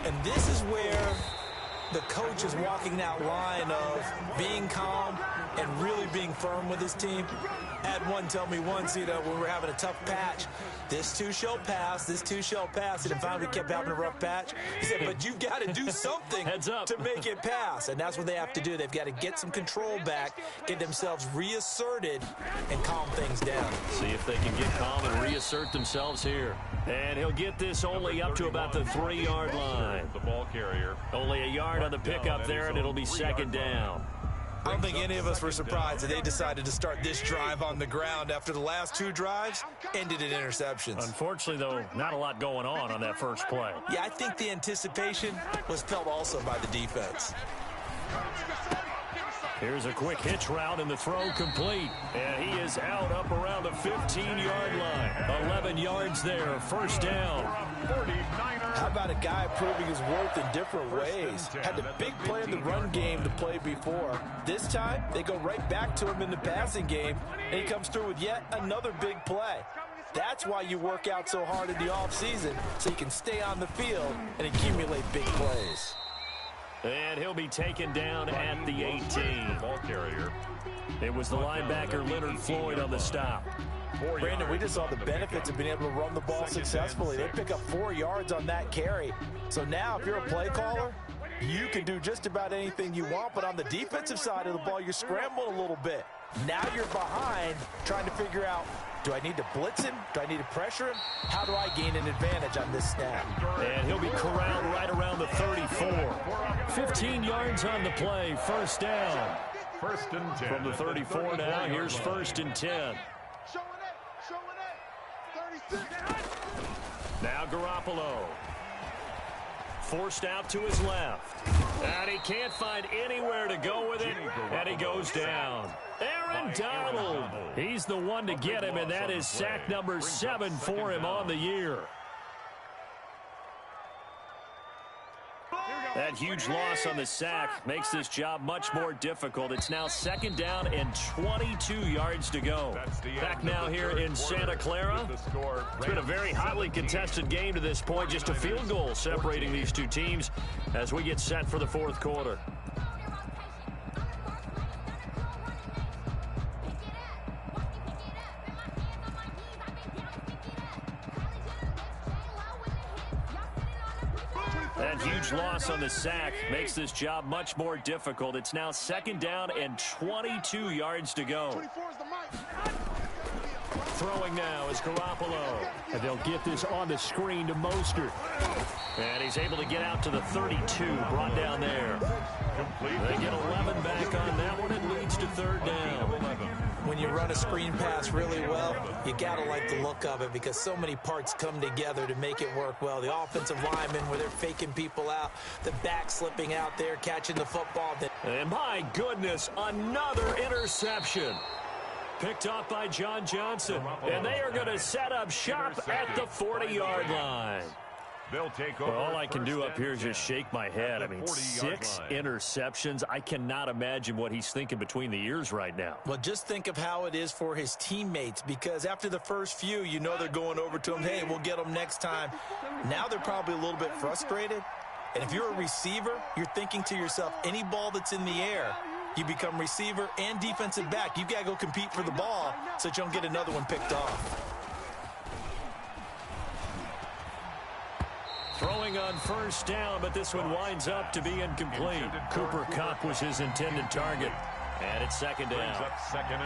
And this is where the coach is walking that line of being calm and really being firm with his team. I had one tell me once, when we were having a tough patch, this too shall pass, this too shall pass. And finally we kept having a rough patch. He said, but you've got to do something Heads up. to make it pass. And that's what they have to do. They've got to get some control back, get themselves reasserted, and calm things down. See if they can get calm and reassert themselves here. And he'll get this only up to about the 3-yard line. The ball carrier. Only a yard on the pickup there, and it'll be second down. I don't think any of us were surprised that they decided to start this drive on the ground after the last 2 drives ended in interceptions. Unfortunately, though, not a lot going on that first play. Yeah, I think the anticipation was felt also by the defense. Here's a quick hitch route and the throw complete. And he is out up around the 15-yard line. 11 yards there, first down. How about a guy proving his worth in different ways? Had the big play in the run game to play before. This time, they go right back to him in the passing game, and he comes through with yet another big play. That's why you work out so hard in the offseason, so you can stay on the field and accumulate big plays. And he'll be taken down at the 18. Ball carrier. It was the linebacker Leonard Floyd on the stop. Brandon, we just saw the benefits of being able to run the ball successfully. They pick up 4 yards on that carry. So now if you're a play caller, you can do just about anything you want. But on the defensive side of the ball, you're scrambling a little bit. Now you're behind trying to figure out, do I need to blitz him? Do I need to pressure him? How do I gain an advantage on this snap? And he'll be corralled right around the 34. 15 yards on the play, first down. First and 10. From the 34 now, here's first and 10. Showing it. 36. Now Garoppolo. Forced out to his left. And he can't find anywhere to go with it. And he goes down. Aaron Donald. He's the one to get him, and that is sack number 7 for him on the year. That huge loss on the sack makes this job much more difficult. It's now 2nd down and 22 yards to go. Back now here in Santa Clara. It's been a very hotly contested game to this point. Just a field goal separating these two teams as we get set for the 4th quarter. That huge loss on the sack makes this job much more difficult. It's now 2nd down and 22 yards to go. Throwing now is Garoppolo. And they'll get this on the screen to Mostert. And he's able to get out to the 32, brought down there. They get 11 back on that one. It leads to 3rd down. When you run a screen pass really well, you got to like the look of it because so many parts come together to make it work well. The offensive linemen, where they're faking people out, the back slipping out there, catching the football. And my goodness, another interception. Picked off by John Johnson. And they are going to set up shop at the 40-yard line. They'll take over. Well, all I can do up here is just shake my head. I mean, 6 interceptions. I cannot imagine what he's thinking between the ears right now. Well, just think of how it is for his teammates, because after the first few, you know they're going over to him, hey, we'll get them next time. Now they're probably a little bit frustrated. And if you're a receiver, you're thinking to yourself, any ball that's in the air, you become receiver and defensive back. You've got to go compete for the ball so that you don't get another one picked off. Throwing on 1st down, but this one winds up to be incomplete. Cooper Kupp was his intended target. And it's 2nd down.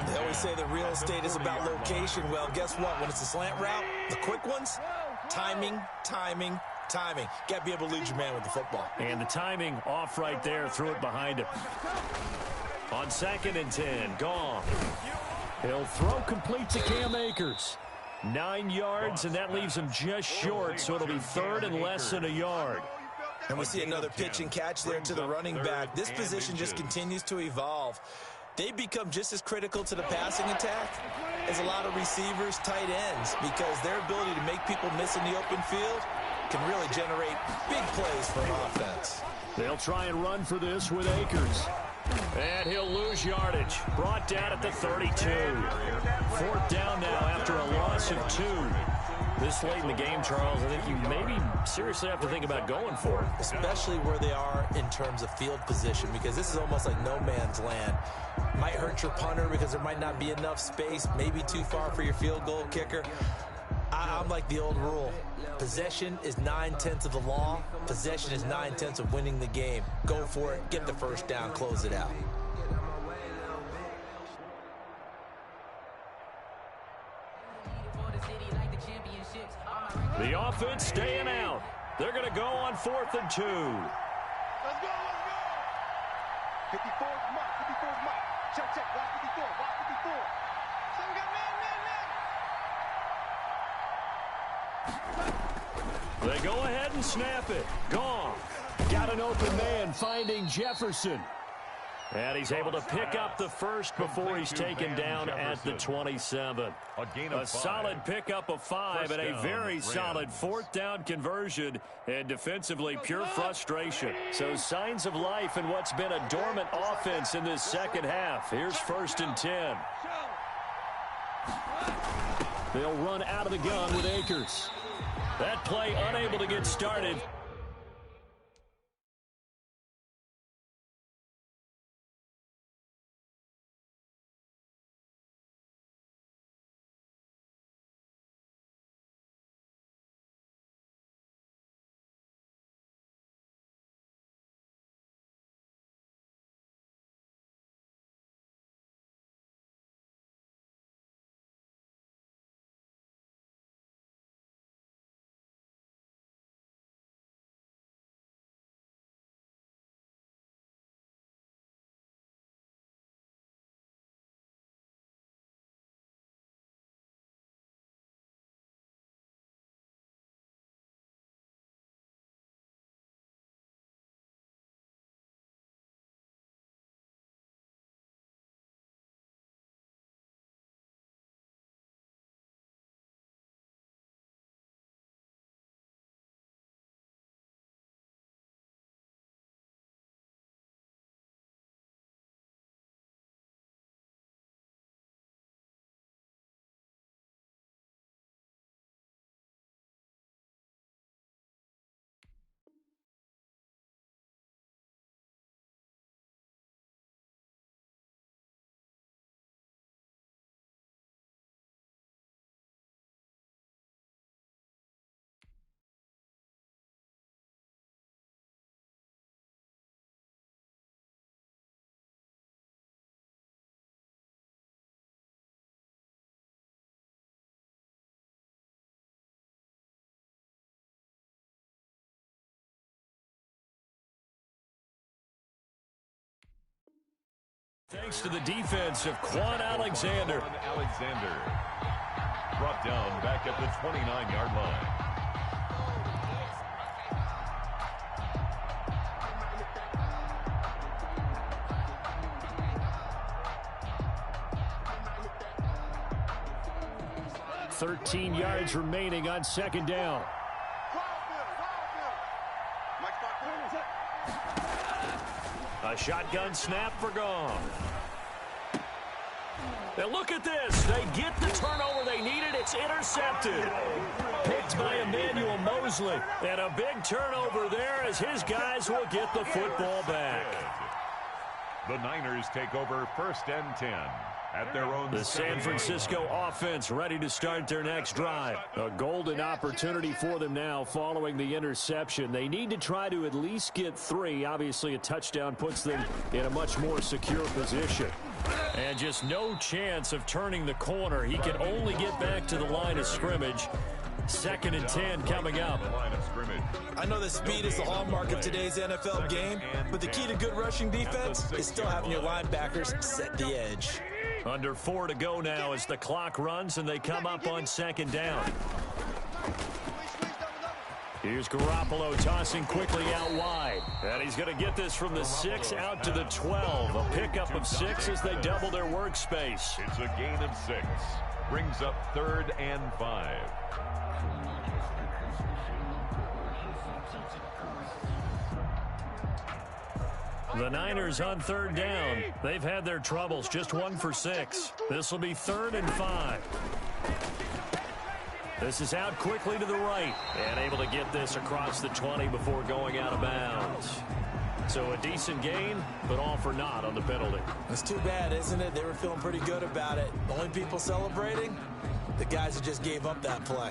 They always say that real estate is about location. Well, guess what? When it's a slant route, the quick ones, timing. Got to be able to lead your man with the football. And the timing off right there. Threw it behind him. On 2nd and 10, Goff. He'll throw complete to Cam Akers. 9 yards, and that leaves him just short, so it'll be 3rd and less than a yard. And we see another pitch and catch there to the running back. This position just continues to evolve. They become just as critical to the passing attack as a lot of receivers, tight ends, because their ability to make people miss in the open field can really generate big plays for an offense. They'll try and run for this with Akers. And he'll lose yardage. Brought down at the 32. 4th down now after a loss of 2. This late in the game, Charles, I think you maybe seriously have to think about going for it. Especially where they are in terms of field position, because this is almost like no man's land. Might hurt your punter because there might not be enough space, maybe too far for your field goal kicker. I'm like the old rule. Possession is 9/10 of the law. Possession is 9/10 of winning the game. Go for it. Get the 1st down. Close it out. The offense staying out. They're going to go on 4th and 2. Let's go. 54 is Mike. 54 is Mike. Check. Watch 54. Watch 54. So we got man. They go ahead and snap it. Gone. Got an open man finding Jefferson. And he's able to pick up the 1st before he's taken down at the 27. A solid pickup of 5 and a very solid 4th down conversion, and defensively pure frustration. So signs of life in what's been a dormant offense in this 2nd half. Here's 1st and 10. They'll run out of the gun with Akers. That play unable to get started. thanks to the defense of Quan Alexander. Alexander brought down back at the 29-yard line. $13 yards remaining on second down. A shotgun snap for Gong. And look at this. They get the turnover they needed. It's intercepted. Picked by Emmanuel Mosley. And a big turnover there as his guys will get the football back. The Niners take over 1st and 10 at their own. The San Francisco offense ready to start their next drive. A golden opportunity for them now following the interception. They need to try to at least get 3. Obviously, a touchdown puts them in a much more secure position. And just no chance of turning the corner. He can only get back to the line of scrimmage. 2nd and 10 coming up. I know that speed is the hallmark of today's NFL game, but the key to good rushing defense is still having your linebackers set the edge. Under 4 to go now as the clock runs and they come up on 2nd down. Here's Garoppolo tossing quickly out wide. And he's going to get this from the 6 out to the 12. A pickup of 6 as they double their workspace. It's a gain of 6. Brings up 3rd and 5. The Niners on 3rd down. They've had their troubles, just 1 for 6. This will be 3rd and 5. This is out quickly to the right. And able to get this across the 20 before going out of bounds. So a decent gain, but all for naught on the penalty. It's too bad, isn't it? They were feeling pretty good about it. The only people celebrating? The guys who just gave up that play.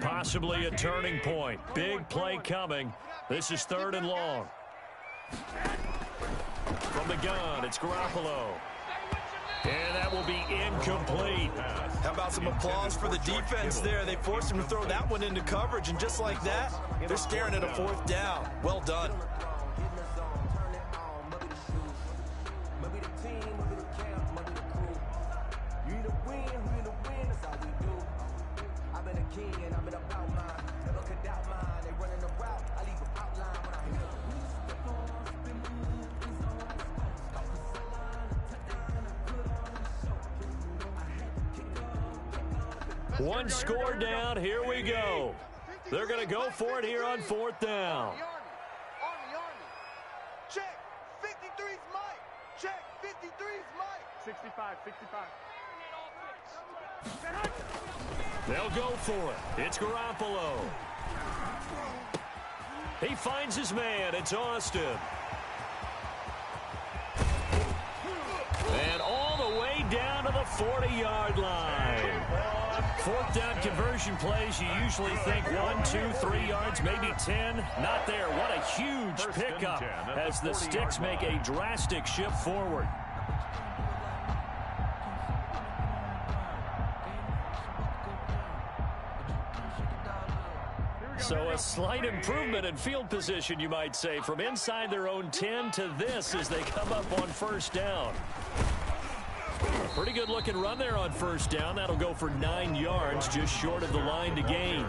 Possibly a turning point. Big play coming. This is 3rd and long. From the gun, it's Garoppolo. And that will be incomplete. How about some applause for the defense there? They forced him to throw that one into coverage, and just like that, they're staring at a 4th down. Well done. One score down. Here we go. They're going to go for it here on 4th down. Army. Check. 53's Mike. Check. 53's Mike. 65. They'll go for it. It's Garoppolo. He finds his man. It's Austin. And all the way down to the 40-yard line. 4th down conversion plays, you usually think 1, 2, 3 yards, maybe 10. Not there. What a huge pickup as the Sticks make a drastic shift forward. So a slight improvement in field position, you might say, from inside their own 10 to this as they come up on 1st down. Pretty good looking run there on 1st down. That'll go for 9 yards, just short of the line to gain.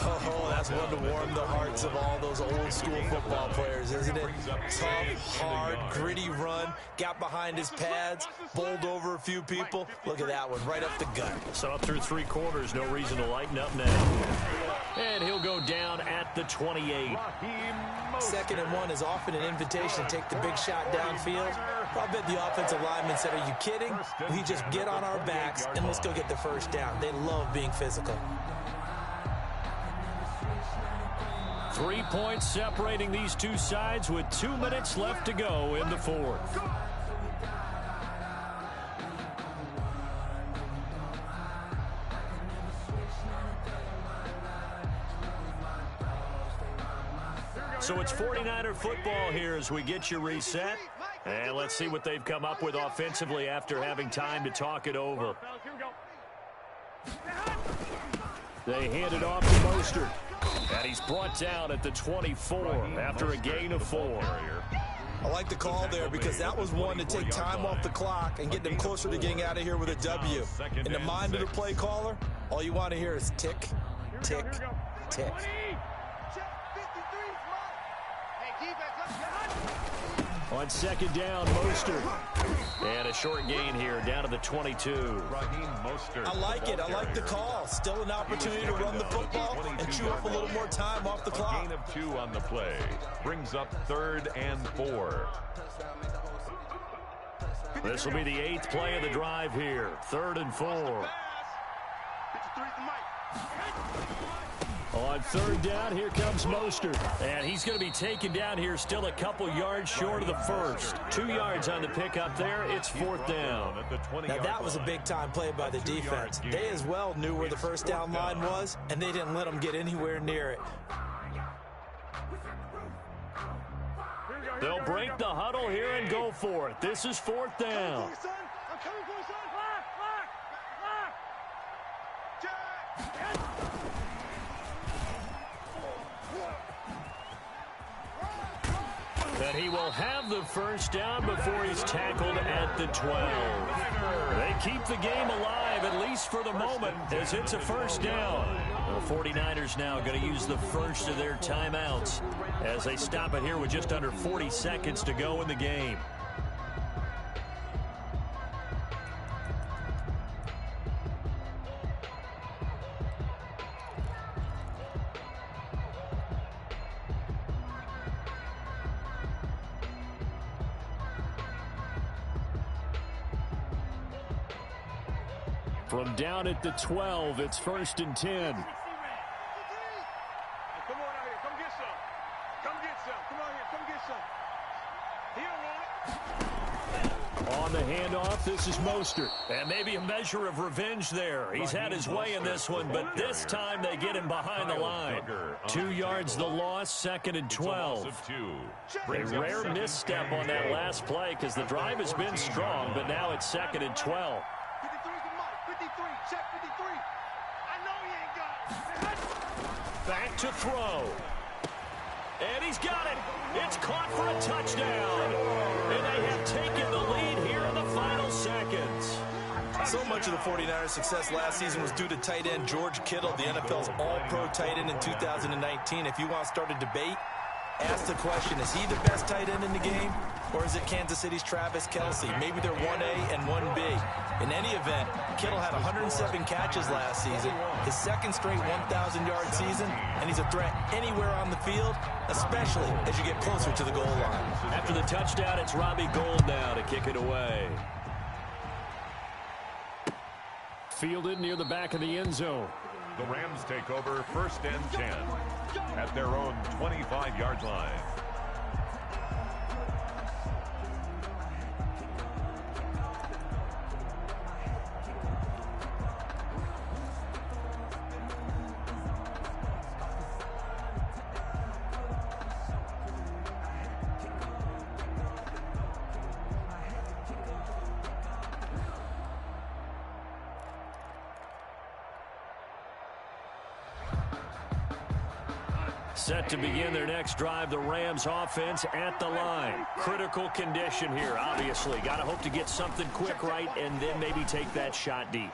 Oh, that's one to warm the hearts of all those old school football players, isn't it? Tough, hard, gritty run. Got behind his pads, bowled over a few people. Look at that one, right up the gut. So up through 3 quarters, no reason to lighten up now. And he'll go down at the 28. 2nd and 1 is often an invitation to take the big shot downfield. I bet the offensive lineman said, are you kidding? We just get on our backs and let's go get the 1st down. They love being physical. 3 points separating these two sides with 2 minutes left to go in the 4th. So it's 49er football here as we get you reset. And let's see what they've come up with offensively after having time to talk it over. They hand it off to Mostert. And he's brought down at the 24 after a gain of 4. I like the call there because that was one to take time off the clock and get them closer to getting out of here with a W. In the mind of the play caller, all you want to hear is tick, tick, tick. On second down, Mostert. And a short gain here, down to the 22. I like it. I like the call. Still an opportunity to run the football and chew up a little more time off the clock. A gain of 2 on the play. Brings up 3rd and 4. This will be the 8th play of the drive here. 3rd and 4. On 3rd down, here comes Mostert. And he's going to be taken down here, still a couple yards short of the first. 2 yards on the pickup there. It's 4th down. Now, that was a big-time play by the defense. They as well knew where the first down line was, and they didn't let them get anywhere near it. They'll break the huddle here and go for it. This is 4th down. And he will have the first down before he's tackled at the 12. They keep the game alive, at least for the moment, as it's a first down. The 49ers now going to use the first of their timeouts as they stop it here with just under 40 seconds to go in the game. From down at the 12, it's 1st and 10. Come on out here. Come get some. Come get some. Come on here. Come get some. He don't want it. On the handoff, this is Mostert. And maybe a measure of revenge there. He's had his way in this one, but this time they get him behind the line. 2 yards the loss, 2nd and 12. A rare misstep on that last play because the drive has been strong, but now it's 2nd and 12. 53, check 53. I know he ain't got it. Back to throw. And he's got it. It's caught for a touchdown. And they have taken the lead here in the final seconds. So much of the 49ers' success last season was due to tight end George Kittle, the NFL's all-pro tight end in 2019. If you want to start a debate, ask the question, is he the best tight end in the game? Or is it Kansas City's Travis Kelce? Maybe they're 1A and 1B. In any event, Kittle had 107 catches last season, his 2nd straight 1,000-yard season, and he's a threat anywhere on the field, especially as you get closer to the goal line. After the touchdown, it's Robbie Gould now to kick it away. Fielded near the back of the end zone. The Rams take over 1st and 10 at their own 25-yard line. Set to begin their next drive, the Rams offense at the line. Critical condition here, obviously. Got to hope to get something quick right and then maybe take that shot deep.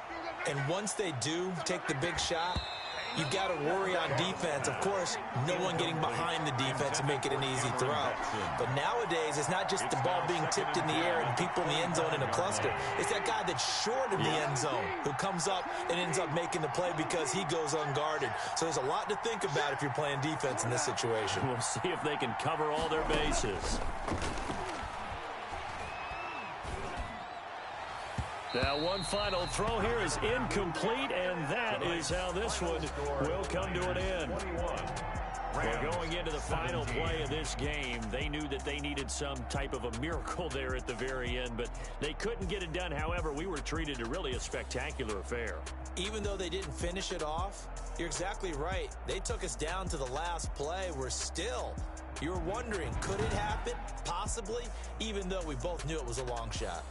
And once they do take the big shot, you've got to worry on defense. Of course, no one getting behind the defense and make it an easy throw. But nowadays, it's not just the ball being tipped in the air and people in the end zone in a cluster. It's that guy that's short of the end zone who comes up and ends up making the play because he goes unguarded. So there's a lot to think about if you're playing defense in this situation. We'll see if they can cover all their bases. Now, one final throw here is incomplete, and that is how this one will come to an end. Well, going into the final play of this game, they knew that they needed some type of a miracle there at the very end, but they couldn't get it done. However, we were treated to really a spectacular affair. Even though they didn't finish it off, you're exactly right. They took us down to the last play. We're still, you were wondering, could it happen? Possibly, even though we both knew it was a long shot.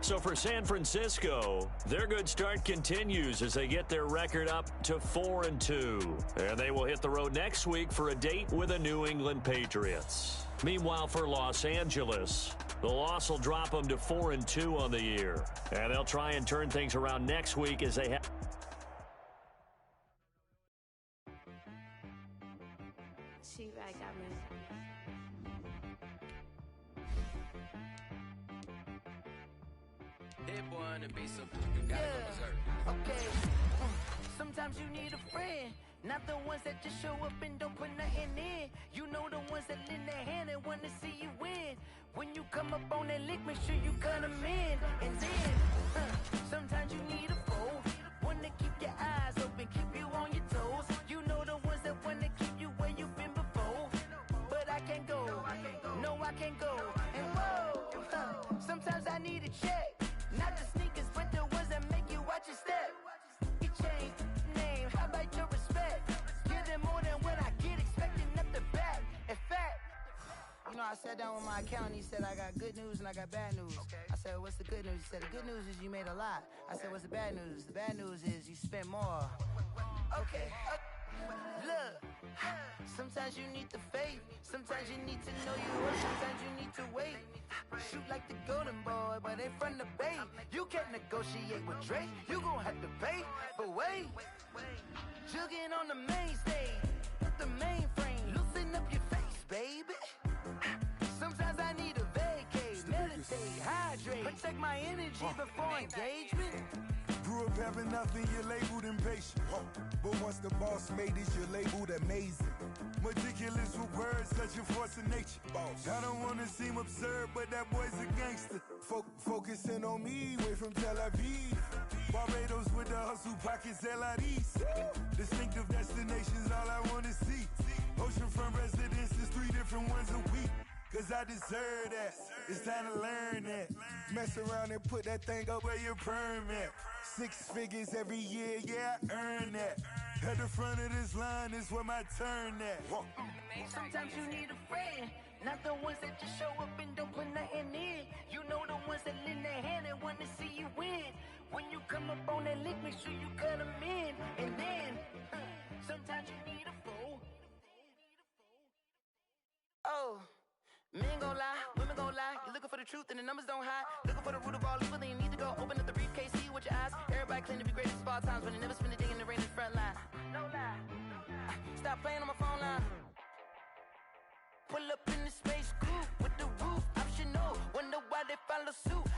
So So for San Francisco, their good start continues as they get their record up to 4-2. And they will hit the road next week for a date with the New England Patriots. Meanwhile, for Los Angeles, the loss will drop them to 4-2 on the year. And they'll try and turn things around next week as they have. She-Rag got me. Hit one and be so you gotta go berserk. Okay. Sometimes you need a friend, not the ones that just show up and don't put nothing in. You know the ones that lend a hand and want to see you win. When you come up on that lick, make sure you cut them in. And then, sometimes you need a foe, one to keep your eyes open, keep you on your toes. You know the ones that want to keep you where you've been before. But I can't go, no I can't go. And whoa, sometimes I need a check. Not the sneakers, but the ones that make you watch your step. You change name, how about your respect? Give them more than what I get, expecting up the back. In fact, you know, I sat down with my accountant, he said, I got good news and I got bad news. I said, what's the good news? He said, the good news is you made a lot. I said, what's the bad news? The bad news is you spent more. Okay. Look, sometimes you need the faith, sometimes you need to know you worth, sometimes you need to wait. Shoot like the golden boy, but ain't from the bay. You can't negotiate with Drake, you gon' have to pay. But wait, jugging on the main stage, the mainframe, loosen up your face, baby. Sometimes I need a vacate, meditate, hydrate, protect my energy before engagement. Grew up having nothing, you're labeled impatient. But once the boss made it, you're labeled amazing. Meticulous with words, such a force of nature. I don't wanna seem absurd, but that boy's a gangster. Focusing on me, way from Tel Aviv. Barbados with the hustle pockets, LIDs. Distinctive destinations, all I wanna see. Oceanfront residences, 3 different ones a week. Cause I deserve that, it's time to learn that. Mess around and put that thing up where your permit. 6 figures every year, yeah, I earn that. At the front of this line is where my turn at. Sometimes you need a friend, not the ones that just show up and don't put nothing in. You know the ones that lend their hand and want to see you win. When you come up on that lick, make sure you cut them in. And then, sometimes you need a foe. Oh. Men gon' lie, women gon' lie. You're looking for the truth and the numbers don't hide. Looking for the root of all evil, then you need to go open up the briefcase, see with your eyes. Everybody claim to be greatest of all times, but they never spend a day in the rain in the front line. No lie. Stop playing on my phone line. Pull up in the space coupe with the roof optional. Wonder why they follow suit.